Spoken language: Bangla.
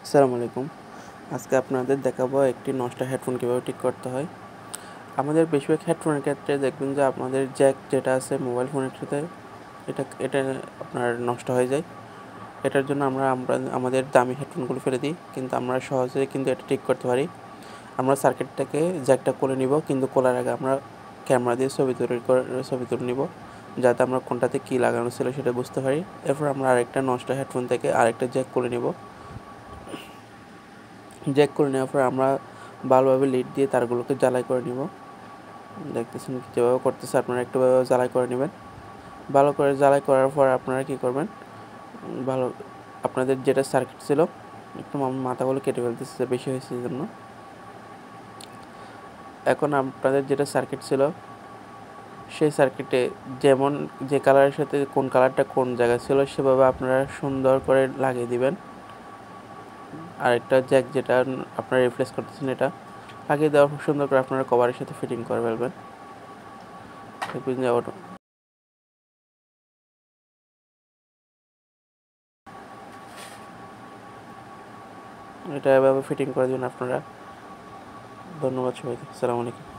আসসালামু আলাইকুম। আজকে আপনাদের দেখাবো একটি নষ্ট হেডফোন কীভাবে ঠিক করতে হয়। আমাদের বেশিরভাগ হেডফোনের ক্ষেত্রে দেখবেন যে আপনাদের জ্যাক যেটা আছে মোবাইল ফোনের সাথে এটা আপনার নষ্ট হয়ে যায়। এটার জন্য আমরা আমাদের দামি হেডফোনগুলো ফেলে দিই, কিন্তু আমরা সহজেই কিন্তু এটা ঠিক করতে পারি। আমরা সার্কিট থেকে জ্যাকটা খুলে নিব, কিন্তু খোলার আগে আমরা ক্যামেরা দিয়ে ছবি তুলে নিব, যাতে আমরা কোনটাতে কী লাগানো ছিল সেটা বুঝতে পারি। এরপর আমরা আরেকটা নষ্ট হেডফোন থেকে আরেকটা জ্যাক খুলে নিব। জ্যাক করে নেওয়ার পর আমরা ভালোভাবে লিড দিয়ে তারগুলোকে জ্বালাই করে নিব। দেখতেছেন যেভাবে করতেছে, আপনারা একটুভাবে জ্বালাই করে নেবেন। ভালো করে জ্বালাই করার পর আপনারা কী করবেন, ভালো আপনাদের যেটা সার্কিট ছিল, একটু মাথাগুলো কেটে ফেলতেছে বেশি হয়েছে এই জন্য। এখন আপনাদের যেটা সার্কিট ছিল সেই সার্কিটে যেমন যে কালারের সাথে কোন কালারটা কোন জায়গায় ছিল সেভাবে আপনারা সুন্দর করে লাগিয়ে দিবেন। আরেকটা জ্যাক যেটা আপনারা রিপ্লেস করতেছেন এটা লাগিয়ে দেওয়ার খুব সুন্দর করে আপনারা কভারের সাথে ফিটিং করে ফেলবেন। দেখবেন যে এটা এভাবে ফিটিং করে দিবেন আপনারা। ধন্যবাদ সবাইকে। আসসালামু আলাইকুম।